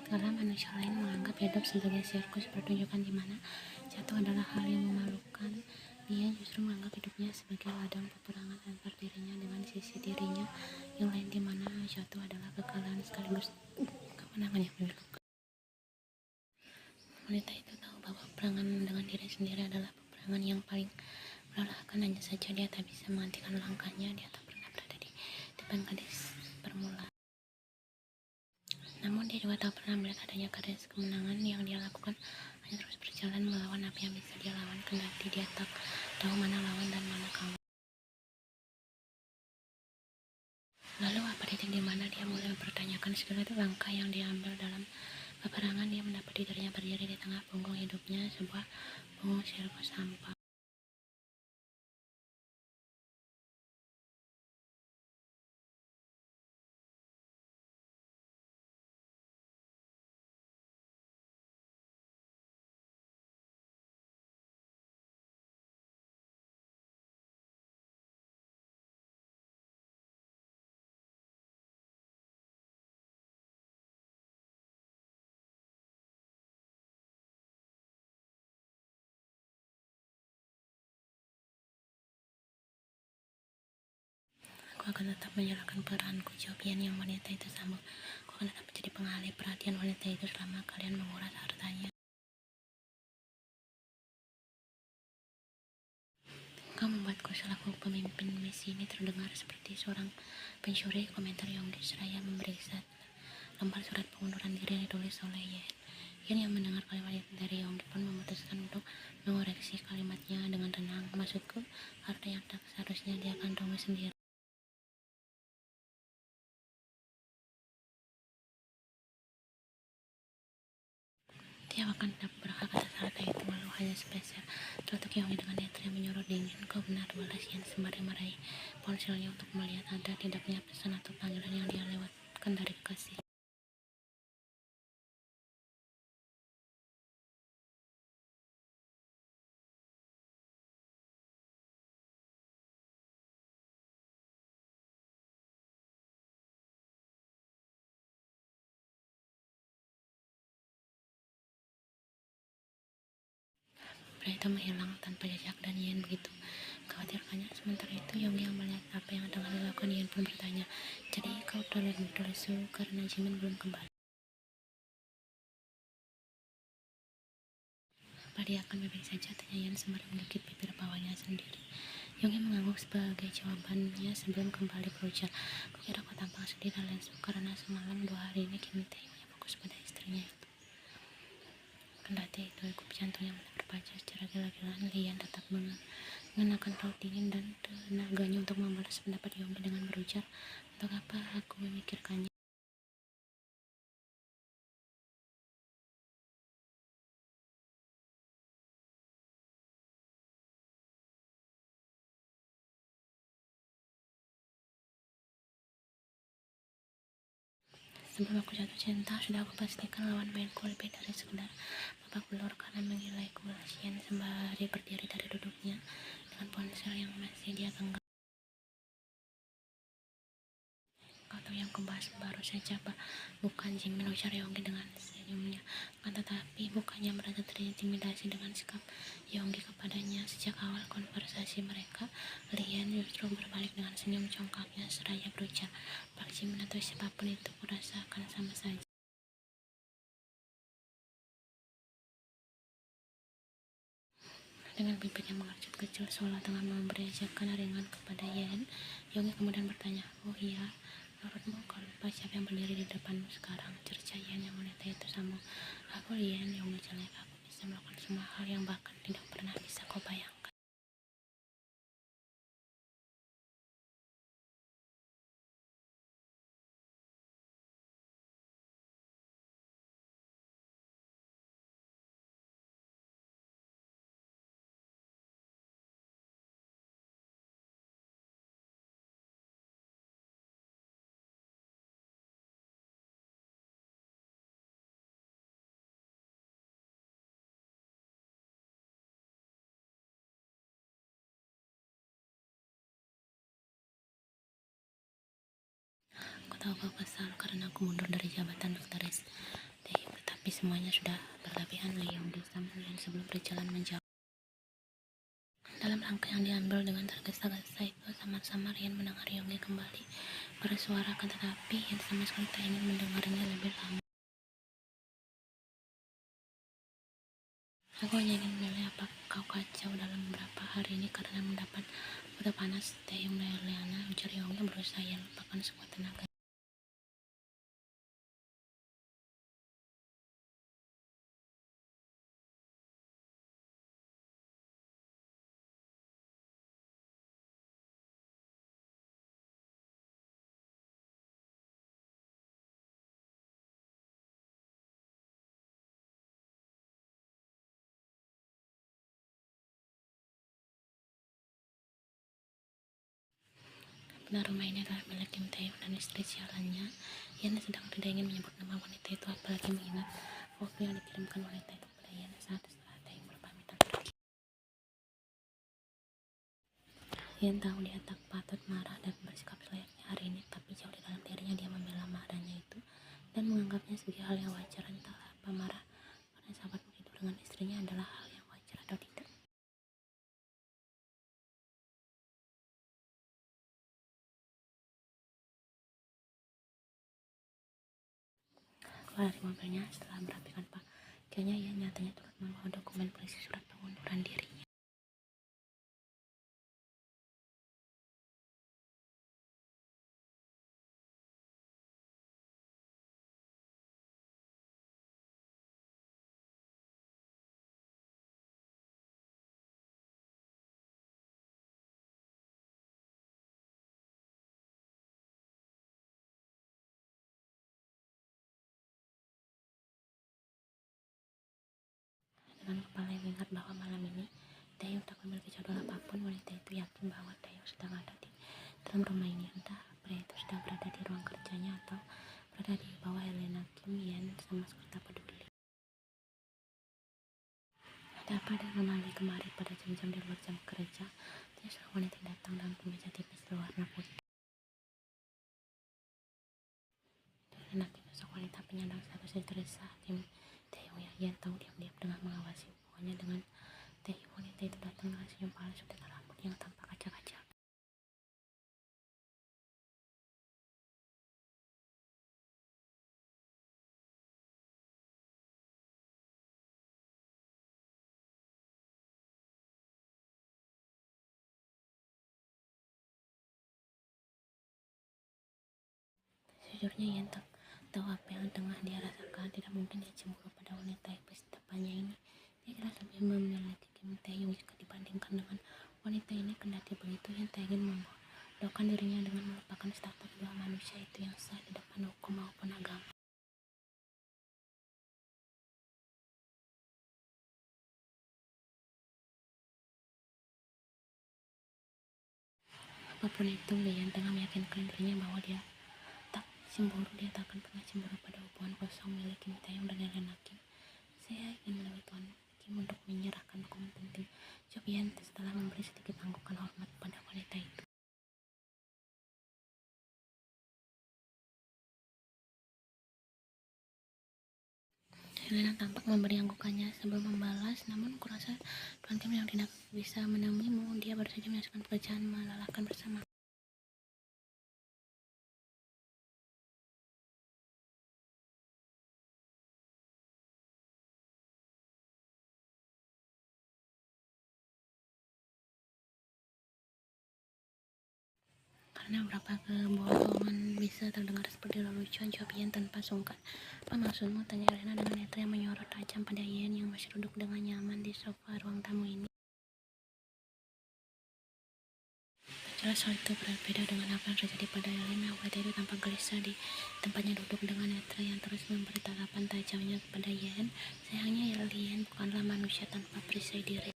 Kala manusia lain menganggap hidup sebagai sirkus pertunjukan di mana jatuh adalah hal yang memalukan, dia justru menganggap hidupnya sebagai ladang peperangan antar dirinya dengan sisi dirinya yang lain di mana jatuh adalah kekalahan sekaligus kemenangan yang memilukan. Wanita itu tahu bahwa peperangan dengan diri sendiri adalah peperangan yang paling melelahkan, hanya saja dia tak bisa menghentikan langkahnya. Dia tak pernah berada di depan gadis permulaan. Namun dia juga tak pernah melihat adanya gadis kemenangan yang dia lakukan hanya terus berjalan melawan apa yang bisa dia lawan, kendati dia tak tahu mana lawan dan mana kawan. Lalu apa titik di mana dia mulai mempertanyakan segala langkah yang dia ambil dalam peperangan. Dia mendapati dirinya berdiri di tengah punggung hidupnya, sebuah punggung sirkus hampa. Aku akan tetap menjalankan peranku, jawab Ian yang wanita itu sambung. Aku akan tetap menjadi pengalih perhatian wanita itu selama kalian menguras hartanya. Kau membuatku selaku pemimpin misi ini terdengar seperti seorang pencuri, komentar Yonggi seraya memeriksa lembar surat pengunduran diri yang ditulis oleh Yen. Yen yang mendengar kalimat dari Yonggi pun memutuskan untuk mengoreksi kalimatnya dengan tenang. Maksudku, harta yang tak seharusnya dia kantongi sendiri. Dia akan tetap berhak atas harta itu, walau hanya spesial. Terletak Yonggi dengan netra yang menyuruh dingin. Kau benar, balas Yen sembari meraih ponselnya untuk melihat ada tidaknya pesan atau panggilan yang dia lewatkan dari kekasih. Pria itu menghilang tanpa jejak dan Yen begitu khawatirkannya. Sementara itu Yonggi yang melihat apa yang tengah dilakukan Yen pun bertanya, jadi kau terlihat begitu lesu karena Jimin belum kembali? Apa dia akan baik-baik saja? Tanya Yen sembari menggigit bibir bawahnya sendiri. Yonggi mengangguk sebagai jawabannya sebelum kembali berujar, kukira kau tampang sedih dan lesu karena semalam 2 hari ini Kim Tae hanya fokus pada istrinya itu. Kendati itu degup jantungnya mulai berpacu secara gila-gilaan, Lian tetap mengenakan raut dingin dan tenaganya untuk membalas pendapat Yonggi dengan berujar, untuk apa aku memikirkannya? Sebelum aku jatuh cinta, sudah aku pastikan lawan mainku lebih dari sekedar babak belur karena menggilaiku, Lian sembari berdiri dari duduknya dengan ponsel yang masih dia genggam. Kau tahu yang kubahas baru saja, Pak? Bukan, Jimin, ujar Yonggi dengan senyumnya. Akan tetapi bukannya merasa terintimidasi dengan sikap Yonggi kepadanya. Sejak awal konversasi mereka, Lian justru berbalik dengan senyum congkaknya seraya berujar, Pak Jimin atau siapapun itu kurasa akan sama saja. Dengan bibir yang mengercut kecil seolah tengah memberi ajakan ringan kepada Yen, Yonggi kemudian bertanya, oh iya, menurutmu kau lupa siapa yang berdiri di depanmu sekarang? Cerca Yen yang wanita itu sambung, aku Yen, Yonggi jelek, aku bisa melakukan semua hal yang bahkan tidak pernah bisa kau bayangkan. Aku tahu kau kesal karena aku mundur dari jabatan dokter tapi semuanya sudah berlebihan. Leong bersama Yan sebelum berjalan menjauh. Dalam langkah yang diambil dengan tergesa-gesa itu, samar-samar Yan mendengar Yonggi kembali bersuarakan, tetapi Yan sama sekali tak ingin mendengarnya lebih lama. Aku hanya ingin menilai apa kau kacau dalam beberapa hari ini karena mendapat foto panas Taeyong dari Liana, ujar Yonggi berusaha Yan lupakan semua tenaga. Benar, rumah ini adalah milik Kim Taeyong dan istri sialannya. Yan sedang tidak ingin menyebut nama wanita itu, apalagi mengingat foto yang dikirimkan wanita itu kepada Yan saat setelah Taeyong berpamit dan pergi. Yan tahu dia tak patut marah dan bersikap selayaknya hari ini, tapi jauh di dalam dirinya dia membela marahnya itu dan menganggapnya sebagai hal yang wajar. Entahlah apa marah karena sahabatmu tidur dengan istrinya adalah hal yang wajar atau tidak. Keluar dari mobilnya setelah merapikan pakaiannya, Yan nyatanya turut membawa dokumen polisi surat pengunduran dirinya. Dengan kepala yang ingat bahwa malam ini Taeyong tak memiliki jadwal apapun, wanita itu yakin bahwa Taeyong sedang ada di dalam rumah ini. Entah pria itu sedang berada di ruang kerjanya atau berada di bawah Helena Kim, Yan sama sekali tak peduli. Ada apa dengan kembali kemari pada jam-jam di luar jam kerja? Tanya seorang wanita datang dalam kemeja tipis berwarna putih. Helena Kim, sosok wanita penyandang status Teresa Kim Taeyong yang Yan tahu diam-diam dengan mengawasi hubungannya dengan Taeyong. Wanita itu datang dengan senyum palsu dan rambut yang tanpa kaca-kaca. Sejujurnya Yan tak tahu apa yang tengah dia rasakan. Tidak mungkin dia cemburu pada wanita iblis di depannya ini. Dia jelas lebih memiliki Kim Taeyong jika dibandingkan dengan wanita ini. Kendati begitu, Yan tak ingin membodohkan dirinya dengan melupakan status dua manusia itu yang sah di depan hukum maupun agama. Apapun itu, Yan tengah meyakinkan dirinya bahwa dia tak cemburu. Dia tak akan pernah cemburu pada hubungan kosong milik Kim Taeyong dan Helena Kim. Saya ingin menemui Tuan Kim untuk menyerahkan dokumen penting, jawab Yan setelah memberi sedikit anggukan hormat pada wanita itu. Helena tampak memberi anggukannya sebelum membalas, namun kurasa Tuan Kim yang tidak bisa menemuimu. Dia baru saja menyelesaikan pekerjaan melelahkan bersama. Karena beberapa kebohongan bisa terdengar seperti lelucon, jawab Yan tanpa sungkan. Apa maksudmu? Tanya Helena dengan mata yang menyorot tajam pada Yan yang masih duduk dengan nyaman di sofa ruang tamu ini. Jelas hal itu berbeda dengan apa yang terjadi pada Helena. Wanita itu tampak gelisah di tempatnya duduk dengan netra yang terus memberi tatapan tajamnya kepada Yan. Sayangnya Yan bukanlah manusia tanpa perisai diri.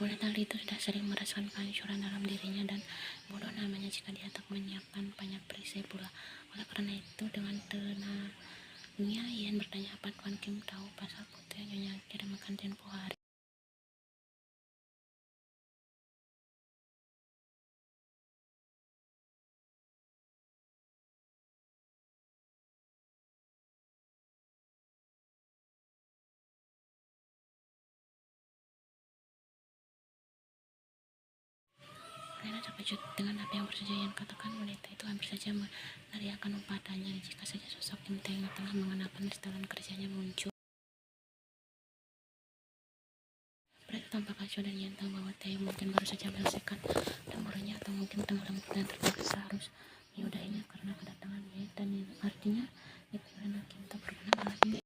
Wanita itu sudah sering merasakan kehancuran dalam dirinya dan bodoh namanya jika dia tak menyiapkan banyak perisai pula. Oleh karena itu, dengan tenangnya Yan bertanya apa Tuan Kim tahu pasal foto yang Nyonya kirimkan tempo hari. terkejut dengan apa yang baru saja Yan katakan. Wanita itu hampir saja meneriakkan padanya jika saja sosok Kim Tae-yong tengah mengenakan setelan kerjanya muncul. Mereka tampak kacau dan Yan tahu bahwa Tae-yong mungkin baru saja menyelesaikan lemburannya atau mungkin tengah lembur dan terpaksa harus menyudahinya karena kedatangannya, dan artinya itu karena Kim tak berkenan malam ini.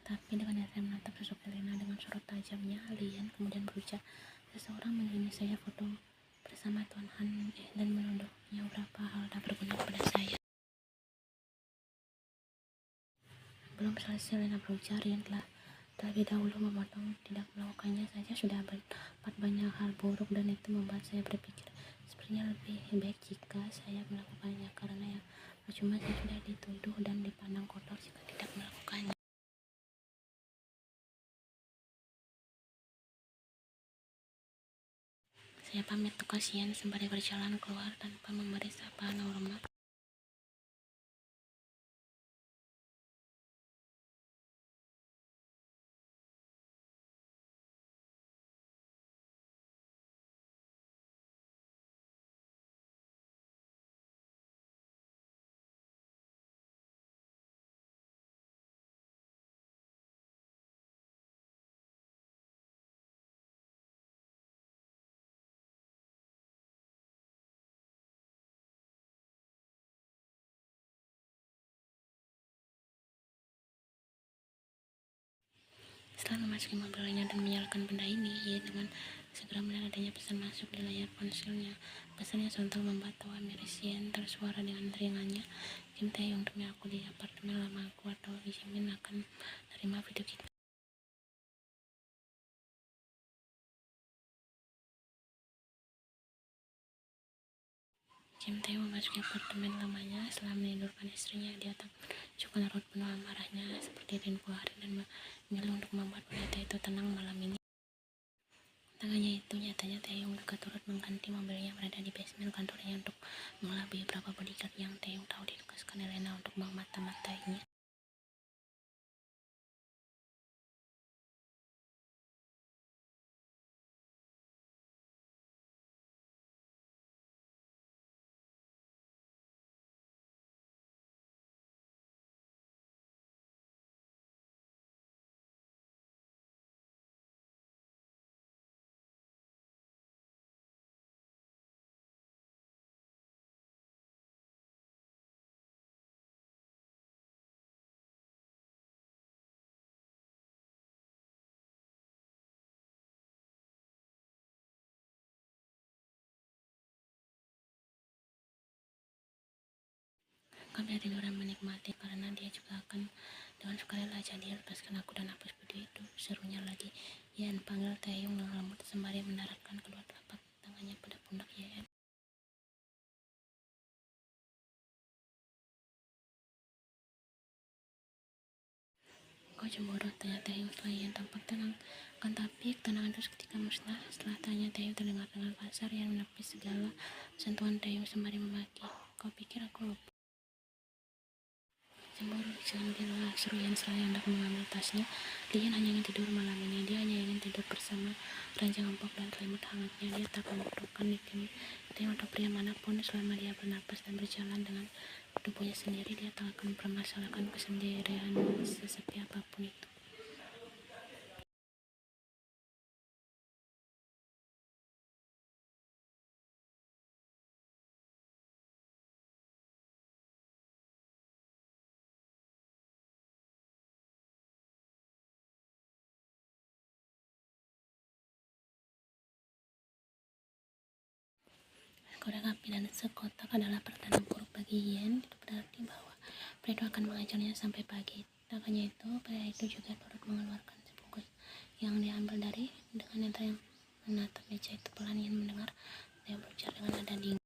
Tapi dengan niatnya menatap sosok Elena dengan sorot tajamnya, Lian kemudian berucap, "Seseorang mengirim saya foto bersama Tuan Han dan menunduknya beberapa hal tak berguna kepada saya." Belum selesai Elena berucap, Lian telah terlebih dahulu memotong, "Tidak melakukannya saja sudah dapat banyak hal buruk dan itu membuat saya berpikir sepertinya lebih baik jika saya melakukannya karena ya percuma saya sudah dituduh dan dipandang kotor jika tidak melakukannya." Saya pamit tugas Yan sembari berjalan keluar tanpa memberi sapaan hormat. Setelah memasuki mobilnya dan menyalakan benda ini, ia dengan segera melihat adanya pesan masuk di layar ponselnya. Pesannya sontak membuat tawa miris Yan tersuara dengan ringannya. "Kim Tae-yong, demi aku di apartemen lamaku atau dijamin akan menerima video kita." Kim Tae-yong memasuki apartemen lamanya setelah menidurkan istrinya di atap cukup raut penuh amarahnya seperti rindu hari dan memilih untuk membuat wanita itu tenang malam ini. Tak hanya itu, nyatanya Tae-yong juga turut mengganti mobilnya berada di basement kantornya untuk mengelabui beberapa bodyguard yang Tae-yong tahu ditugaskan Elena untuk memata-matainya. Kami tiduran menikmati karena dia juga akan dengan sukarela jadi lepaskan aku dan hapus video itu, serunya lagi. Yan, panggil Tae-yong dengan lembut sembari mendaratkan kedua telapak tangannya pada pundak Yan. "Kau cemburu?" tanya Tae-yong setelah Yan tampak tenang. Kan tapi ketenangan itu seketika musnah setelah tanya Tae-yong terdengar dengan kasar. Yan menepis segala sentuhan Tae-yong sembari memaki, "Kau pikir aku lupa?" "Cemburu, jangan seru Yan setelah hendak mengambil tasnya. Lian hanya ingin tidur malam ini. Dia hanya ingin tidur bersama ranjang empuk dan selimut hangatnya. Dia tak akan membutuhkan Kim Tae-yong atau pria manapun selama dia bernapas dan berjalan dengan tubuhnya sendiri. Dia tak akan mempermasalahkan kesendirian sesepi apapun itu." Korek api dan sekotak adalah pertanda buruk bagi Yan. Itu berarti bahwa pria itu akan mengajarnya sampai pagi. Tak hanya itu, pria itu juga turut mengeluarkan sebungkus yang diambil dari dengan netra yang menatap meja itu. Pelan Yan mendengar dia berucap dengan nada dingin,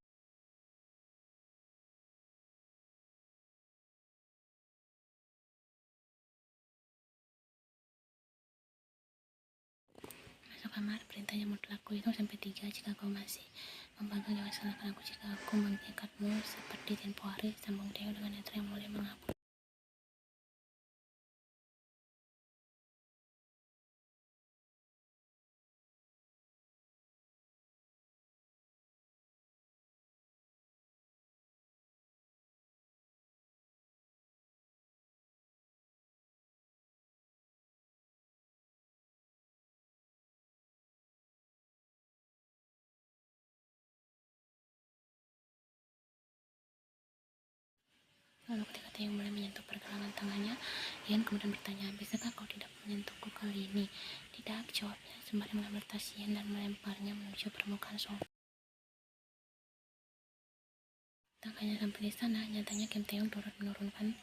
kamar. Perintahnya mutlak, kuhitung sampai 3. Jika kau masih membangkang, jangan salahkan aku. Jika aku mengikatmu seperti tempo hari, sambung Theo dengan netra yang mulia mengaku. Lalu ketika Theo mulai menyentuh pergelangan tangannya, Ian kemudian bertanya, bisakah kau tidak menyentuhku kali ini? Tidak, jawabnya sembari mengambil tas Ian dan melemparnya menuju permukaan sofa. Tak hanya sampai di sana, nyatanya Kim Taeyong turut menurunkan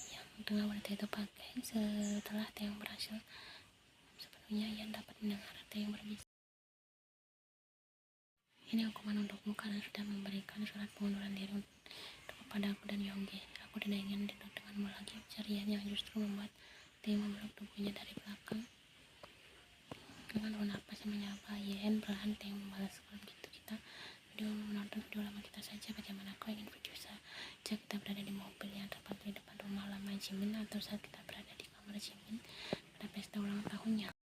yang tengah wanita itu pakai. Setelah Taeyong berhasil sepenuhnya, Ian dapat mendengar Taeyong berbicara. Ini hukuman untukmu karena sudah memberikan surat pengunduran diri kepada aku dan Yonggi. Aku tidak ingin duduk denganmu lagi, ujar Ian yang justru membuat Taeyong memeluk tubuhnya dari belakang. Dengan ruang napas yang menyapa Ian, perlahan Taeyong membalas, kalau begitu kita menonton video lama kita saja. Bagaimana kau ingin video saja kita berada di mobil yang terparkir di depan rumah lama Jimin, atau saat kita berada di kamar Jimin pada pesta ulang tahunnya?